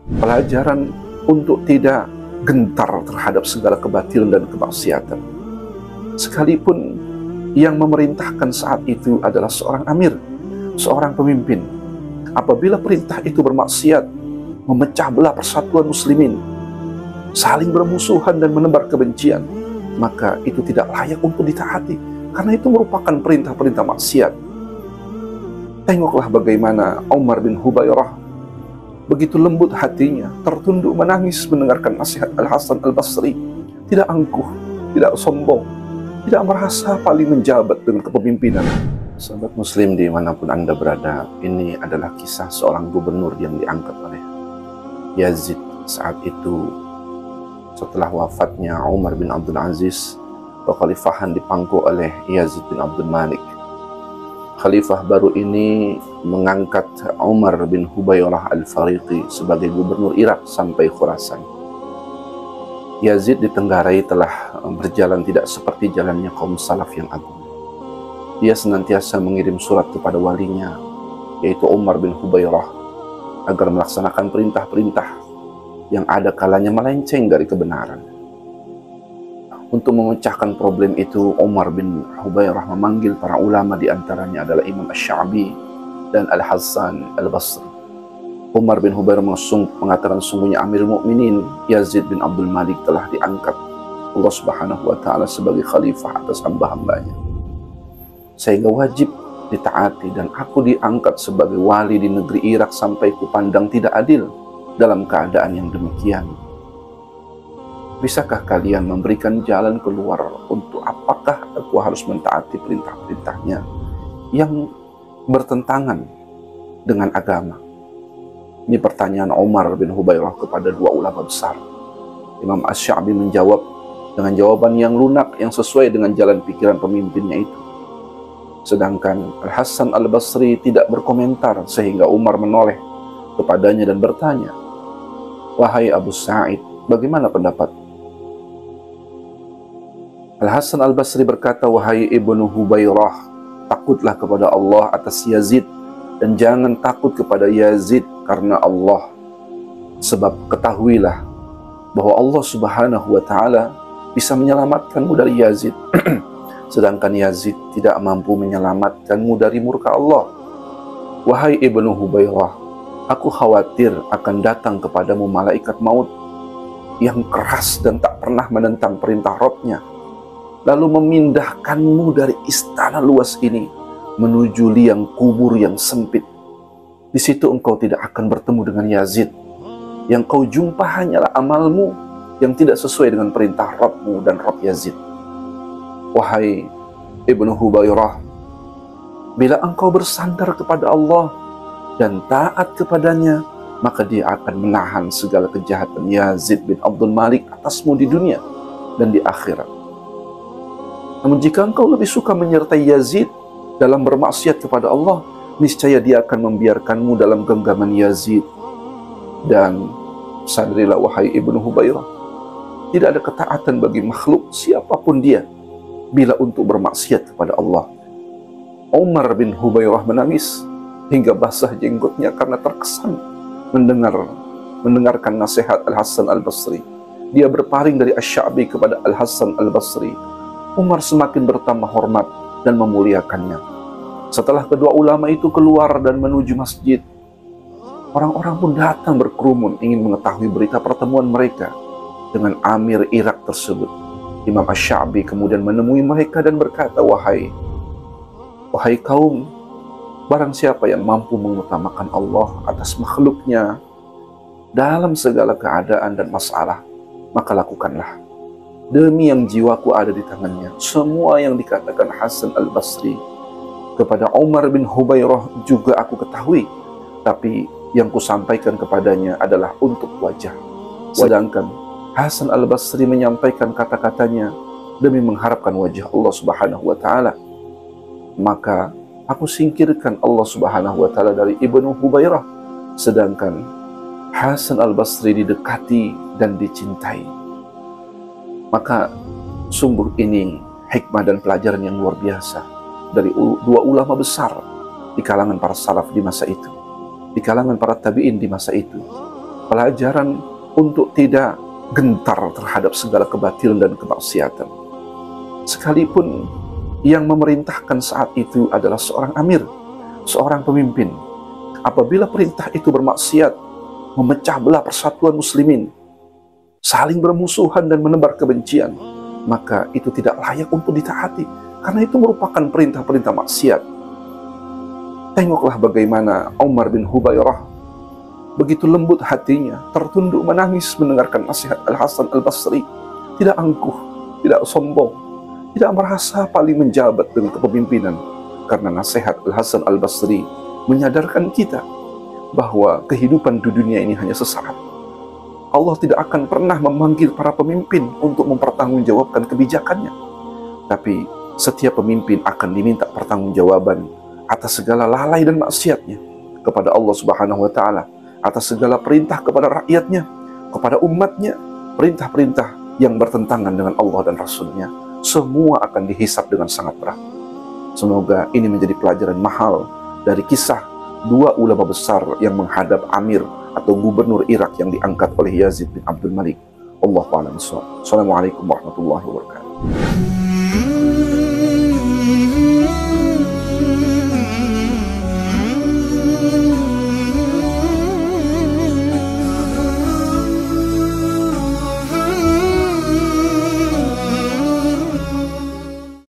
pelajaran untuk tidak gentar terhadap segala kebatilan dan kemaksiatan. Sekalipun yang memerintahkan saat itu adalah seorang amir, seorang pemimpin. Apabila perintah itu bermaksiat, memecah belah persatuan muslimin, saling bermusuhan dan menebar kebencian, maka itu tidak layak untuk ditaati, karena itu merupakan perintah-perintah maksiat. Tengoklah bagaimana Umar bin Hubairah begitu lembut hatinya, tertunduk menangis mendengarkan nasihat Al-Hasan Al-Basri. Tidak angkuh, tidak sombong, tidak merasa paling menjabat dengan kepemimpinan. Sahabat muslim dimanapun Anda berada, ini adalah kisah seorang gubernur yang diangkat oleh Yazid saat itu. Setelah wafatnya Umar bin Abdul Aziz, kekhalifahan dipangku oleh Yazid bin Abdul Malik. Khalifah baru ini mengangkat Umar bin Hubairah Al-Fariqi sebagai gubernur Irak sampai Khurasan. Yazid ditenggarai telah berjalan tidak seperti jalannya kaum salaf yang agung. Dia senantiasa mengirim surat kepada walinya, yaitu Umar bin Hubairah, agar melaksanakan perintah-perintah yang ada kalanya melenceng dari kebenaran. Untuk memecahkan problem itu, Umar bin Hubairah memanggil para ulama, di antaranya adalah Imam Asy-Sya'bi dan Al-Hasan Al-Basri. Umar bin Hubairah mengatakan, sungguhnya Amirul Mukminin Yazid bin Abdul Malik telah diangkat Allah Subhanahu wa taala sebagai khalifah atas hamba-hambanya, sehingga wajib ditaati, dan aku diangkat sebagai wali di negeri Irak sampai kupandang tidak adil dalam keadaan yang demikian. Bisakah kalian memberikan jalan keluar untuk apakah aku harus mentaati perintah-perintahnya yang bertentangan dengan agama? Ini pertanyaan Umar bin Hubairah kepada dua ulama besar. Imam Asy-Sya'bi menjawab dengan jawaban yang lunak, yang sesuai dengan jalan pikiran pemimpinnya itu. Sedangkan Al-Hasan Al-Basri tidak berkomentar, sehingga Umar menoleh kepadanya dan bertanya, "Wahai Abu Sa'id, bagaimana pendapat?" Al-Hasan Al-Basri berkata, "Wahai Ibnu Hubairah, takutlah kepada Allah atas Yazid, dan jangan takut kepada Yazid karena Allah. Sebab ketahuilah bahwa Allah Subhanahu wa taala bisa menyelamatkanmu dari Yazid, sedangkan Yazid tidak mampu menyelamatkanmu dari murka Allah. Wahai Ibnu Hubairah, aku khawatir akan datang kepadamu malaikat maut yang keras dan tak pernah menentang perintah Rabb-Nya, lalu memindahkanmu dari istana luas ini menuju liang kubur yang sempit. Di situ engkau tidak akan bertemu dengan Yazid. Yang kau jumpa hanyalah amalmu yang tidak sesuai dengan perintah Rabb-Mu dan Rabb Yazid. Wahai Ibnu Hubairah, bila engkau bersandar kepada Allah dan taat kepadanya, maka dia akan menahan segala kejahatan Yazid bin Abdul Malik atasmu di dunia dan di akhirat. Namun jika engkau lebih suka menyertai Yazid dalam bermaksiat kepada Allah, niscaya dia akan membiarkanmu dalam genggaman Yazid. Dan sadarilah wahai Ibnu Hubairah, tidak ada ketaatan bagi makhluk siapapun dia bila untuk bermaksiat kepada Allah." Umar bin Hubairah menangis hingga basah jenggotnya karena terkesan mendengarkan nasihat Al-Hasan Al-Basri. Dia berpaling dari Asy-Sya'bi kepada Al-Hasan Al-Basri. Umar semakin bertambah hormat dan memuliakannya. Setelah kedua ulama itu keluar dan menuju masjid, orang-orang pun datang berkerumun ingin mengetahui berita pertemuan mereka dengan Amir Irak tersebut. Imam Asy-Sya'bi kemudian menemui mereka dan berkata, Wahai kaum, barang siapa yang mampu mengutamakan Allah atas makhluknya dalam segala keadaan dan masalah, maka lakukanlah. Demi yang jiwaku ada di tangannya, semua yang dikatakan Hasan Al-Basri kepada Umar bin Hubairah juga aku ketahui, tapi yang kusampaikan kepadanya adalah untuk wajah. Sedangkan Hasan Al-Basri menyampaikan kata-katanya demi mengharapkan wajah Allah Subhanahu wa taala. Maka aku singkirkan Allah Subhanahu wa taala dari Ibnu Hubairah, sedangkan Hasan Al-Basri didekati dan dicintai. Maka sungguh ini hikmah dan pelajaran yang luar biasa dari dua ulama besar di kalangan para salaf di masa itu, di kalangan para tabi'in di masa itu. pelajaran untuk tidak gentar terhadap segala kebatilan dan kemaksiatan. Sekalipun yang memerintahkan saat itu adalah seorang amir, seorang pemimpin. Apabila perintah itu bermaksiat, memecah belah persatuan muslimin, saling bermusuhan dan menebar kebencian, maka itu tidak layak untuk ditaati, karena itu merupakan perintah-perintah maksiat. Tengoklah bagaimana Umar bin Hubairah, begitu lembut hatinya, tertunduk menangis mendengarkan nasihat Al-Hasan Al-Basri. Tidak angkuh, tidak sombong, tidak merasa paling menjabat dengan kepemimpinan, karena nasihat Al-Hasan Al-Basri menyadarkan kita bahwa kehidupan di dunia ini hanya sesaat. Allah tidak akan pernah memanggil para pemimpin untuk mempertanggungjawabkan kebijakannya, tapi setiap pemimpin akan diminta pertanggungjawaban atas segala lalai dan maksiatnya kepada Allah Subhanahu wa Ta'ala, atas segala perintah kepada rakyatnya, kepada umatnya, perintah-perintah yang bertentangan dengan Allah dan Rasulnya, semua akan dihisab dengan sangat berat. Semoga ini menjadi pelajaran mahal dari kisah dua ulama besar yang menghadap amir atau gubernur Irak yang diangkat oleh Yazid bin Abdul Malik. Allahu a'lam bishawab. Assalamualaikum warahmatullahi wabarakatuh.